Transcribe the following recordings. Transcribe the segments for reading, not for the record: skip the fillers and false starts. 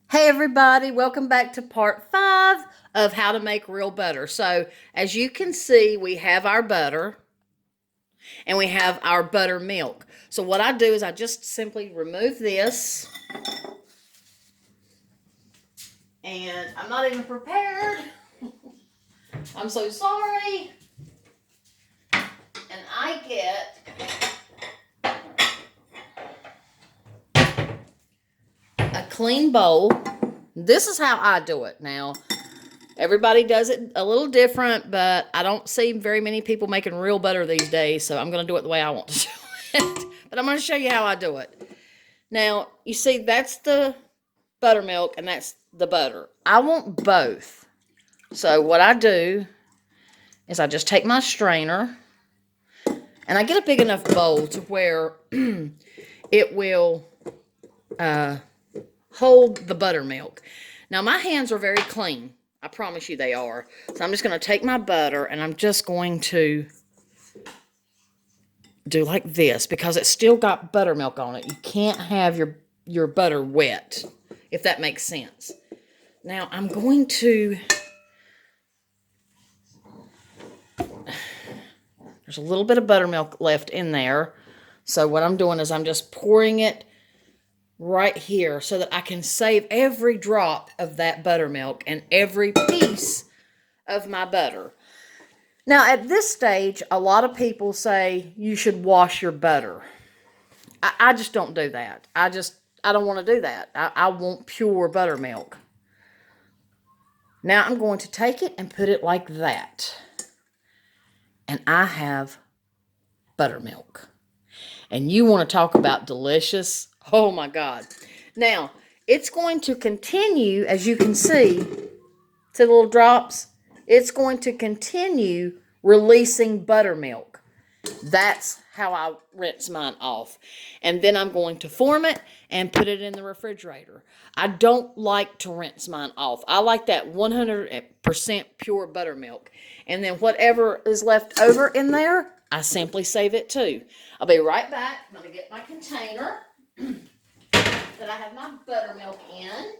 Hey everybody, welcome back to part 5 of how to make real butter. So as you can see, we have our butter and we have our buttermilk. So what I do is I just simply remove this, and I'm not even prepared. I'm so sorry. And I get a clean bowl. This is how I do it now. Everybody does it a little different, but I don't see very many people making real butter these days, so I'm going to do it the way I want to do it. But I'm going to show you how I do it. Now, you see, that's the buttermilk and that's the butter. I want both. So what I do is I just take my strainer and I get a big enough bowl to where it will hold the buttermilk. Now, my hands are very clean. I promise you they are. So I'm just going to take my butter and I'm just going to do like this because it's still got buttermilk on it. You can't have your butter wet, if that makes sense. Now I'm going to, there's a little bit of buttermilk left in there. So what I'm doing is I'm just pouring it right here so that I can save every drop of that buttermilk and every piece of my butter. Now, at this stage, a lot of people say you should wash your butter. I just don't do that. I don't want to do that. I want pure buttermilk. Now I'm going to take it and put it like that. And I have buttermilk. And you want to talk about delicious? Oh my God. Now, it's going to continue, as you can see the little drops? It's going to continue releasing buttermilk. That's how I rinse mine off. And then I'm going to form it and put it in the refrigerator. I don't like to rinse mine off. I like that 100% pure buttermilk. And then whatever is left over in there, I simply save it too. I'll be right back. I'm going to get my container that I have my buttermilk in.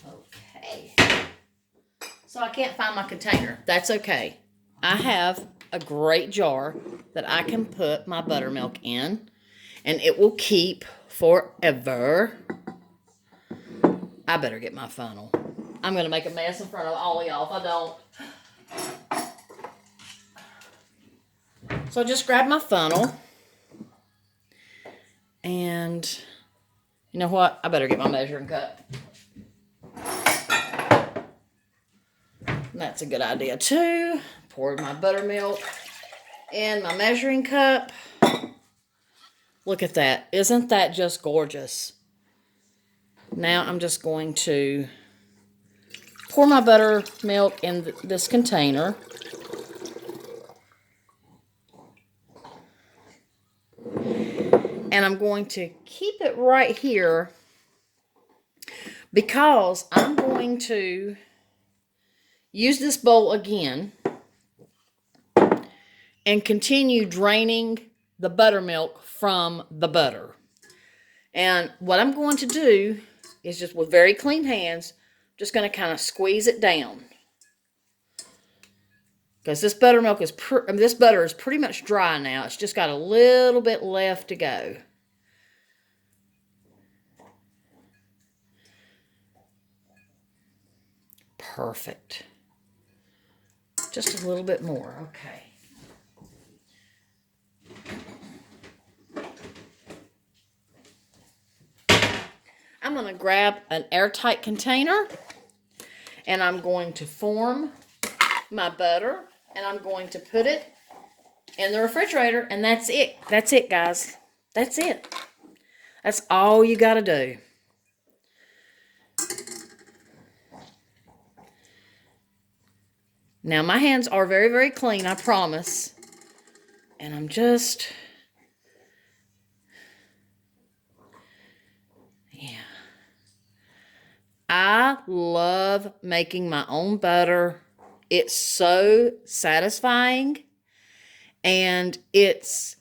Okay. So I can't find my container. That's okay. I have a great jar that I can put my buttermilk in, and it will keep forever. I better get my funnel. I'm going to make a mess in front of all of y'all if I don't. So I just grab my funnel, and you know what? I better get my measuring cup. That's a good idea too. Pour my buttermilk in my measuring cup. Look at that. Isn't that just gorgeous? Now I'm just going to pour my buttermilk in this container. And I'm going to keep it right here because I'm going to use this bowl again and continue draining the buttermilk from the butter. And what I'm going to do is just with very clean hands, just going to kind of squeeze it down. Because this this butter is pretty much dry now. It's just got a little bit left to go. Perfect. Just a little bit more. Okay. I'm going to grab an airtight container and I'm going to form my butter and I'm going to put it in the refrigerator, and that's it. That's it, guys. That's it. That's all you got to do. Now, my hands are very, very clean, I promise. And I'm just... yeah. I love making my own butter. It's so satisfying. And it's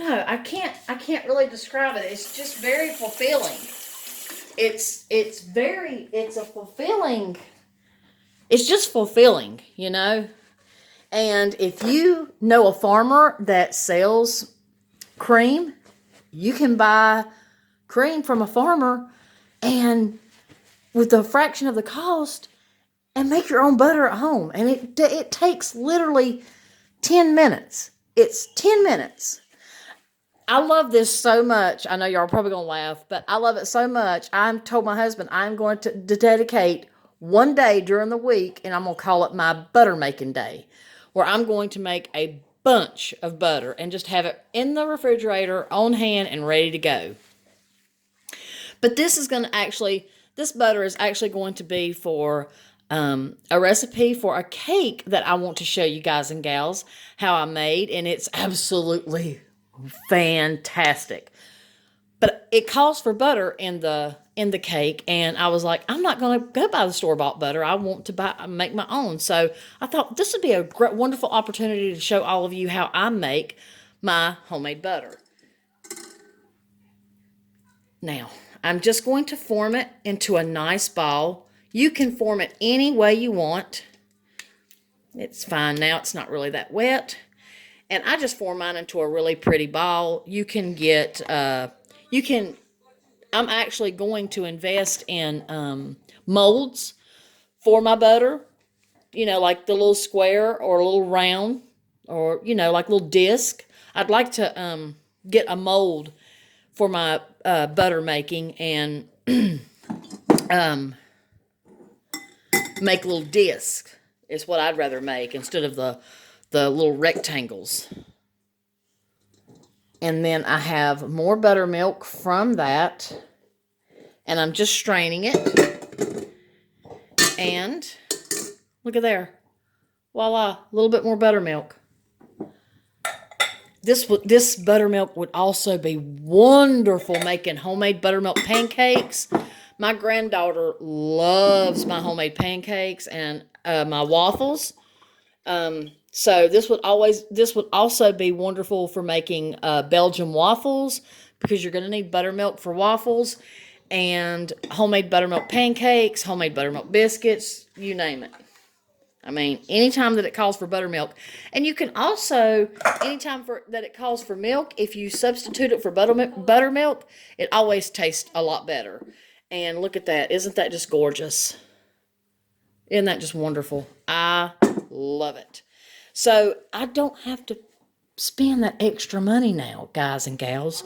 know. I can't really describe it. It's just very fulfilling. It's just fulfilling, you know? And if you know a farmer that sells cream, you can buy cream from a farmer and with a fraction of the cost and make your own butter at home. And it takes literally 10 minutes. It's 10 minutes. I love this so much. I know y'all are probably going to laugh, but I love it so much. I told my husband I'm going to dedicate one day during the week, and I'm going to call it my butter making day, where I'm going to make a bunch of butter and just have it in the refrigerator on hand and ready to go. But this butter is actually going to be for a recipe for a cake that I want to show you guys and gals how I made, and it's absolutely fantastic. But it calls for butter in the cake, and I was like, I'm not going to go buy the store-bought butter. I want to make my own. So I thought this would be a great, wonderful opportunity to show all of you how I make my homemade butter. Now, I'm just going to form it into a nice ball. You can form it any way you want. It's fine now. It's not really that wet. And I just form mine into a really pretty ball. You can get, I'm actually going to invest in molds for my butter. You know, like the little square or a little round or, you know, like little disc. I'd like to get a mold for my butter making and make little discs is what I'd rather make instead of the little rectangles. And then I have more buttermilk from that, and I'm just straining it. And look at there. Voila, a little bit more buttermilk. This buttermilk would also be wonderful making homemade buttermilk pancakes. My granddaughter loves my homemade pancakes and my waffles. So this would also be wonderful for making Belgian waffles, because you're going to need buttermilk for waffles, and homemade buttermilk pancakes, homemade buttermilk biscuits, you name it. I mean, anytime that it calls for buttermilk. And you can also, anytime that it calls for milk, if you substitute it for buttermilk, it always tastes a lot better. And look at that. Isn't that just gorgeous? Isn't that just wonderful? I love it. So I don't have to spend that extra money now, guys and gals.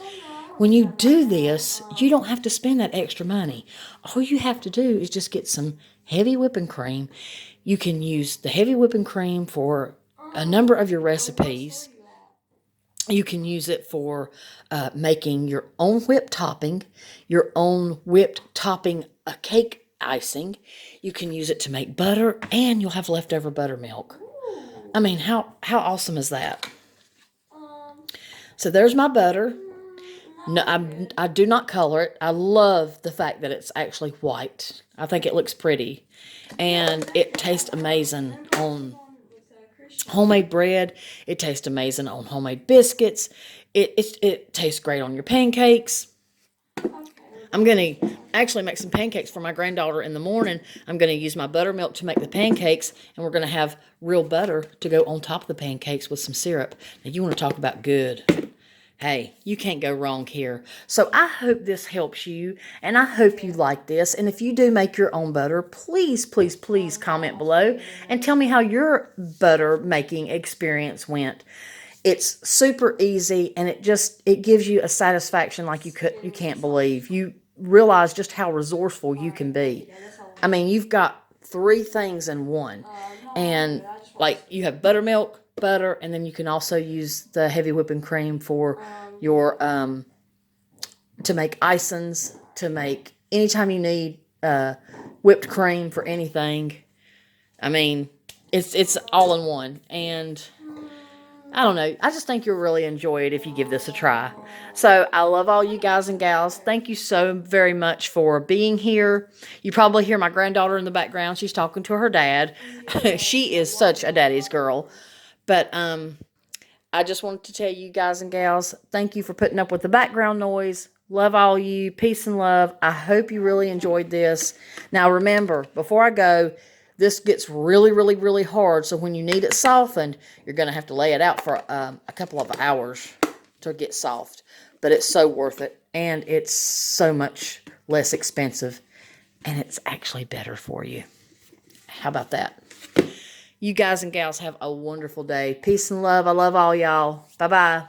When you do this, you don't have to spend that extra money. All you have to do is just get some heavy whipping cream. You can use the heavy whipping cream for a number of your recipes. You can use it for making your own whipped topping, your own whipped topping cake icing. You can use it to make butter, and you'll have leftover buttermilk. I mean, how awesome is that? So there's my butter. No, I do not color it. I love the fact that it's actually white. I think it looks pretty. And it tastes amazing on homemade bread. It tastes amazing on homemade biscuits. It tastes great on your pancakes. I'm going to actually make some pancakes for my granddaughter in the morning. I'm going to use my buttermilk to make the pancakes, and we're going to have real butter to go on top of the pancakes with some syrup. Now, you want to talk about good. Hey, you can't go wrong here. So I hope this helps you, and I hope you like this. And if you do make your own butter, please, please, please comment below and tell me how your butter making experience went. It's super easy, and it gives you a satisfaction like you can't believe. You realize just how resourceful you can be. I mean, you've got 3 things in one, and like you have buttermilk, butter, and then you can also use the heavy whipping cream for your to make icings, to make anytime you need whipped cream for anything. I mean, it's all in one, and I don't know. I just think you'll really enjoy it if you give this a try. So I love all you guys and gals. Thank you so very much for being here. You probably hear my granddaughter in the background. She's talking to her dad. She is such a daddy's girl. But I just wanted to tell you guys and gals, thank you for putting up with the background noise. Love all you. Peace and love. I hope you really enjoyed this. Now remember, before I go, this gets really, really, really hard. So when you need it softened, you're going to have to lay it out for a couple of hours to get soft. But it's so worth it. And it's so much less expensive. And it's actually better for you. How about that? You guys and gals have a wonderful day. Peace and love. I love all y'all. Bye-bye.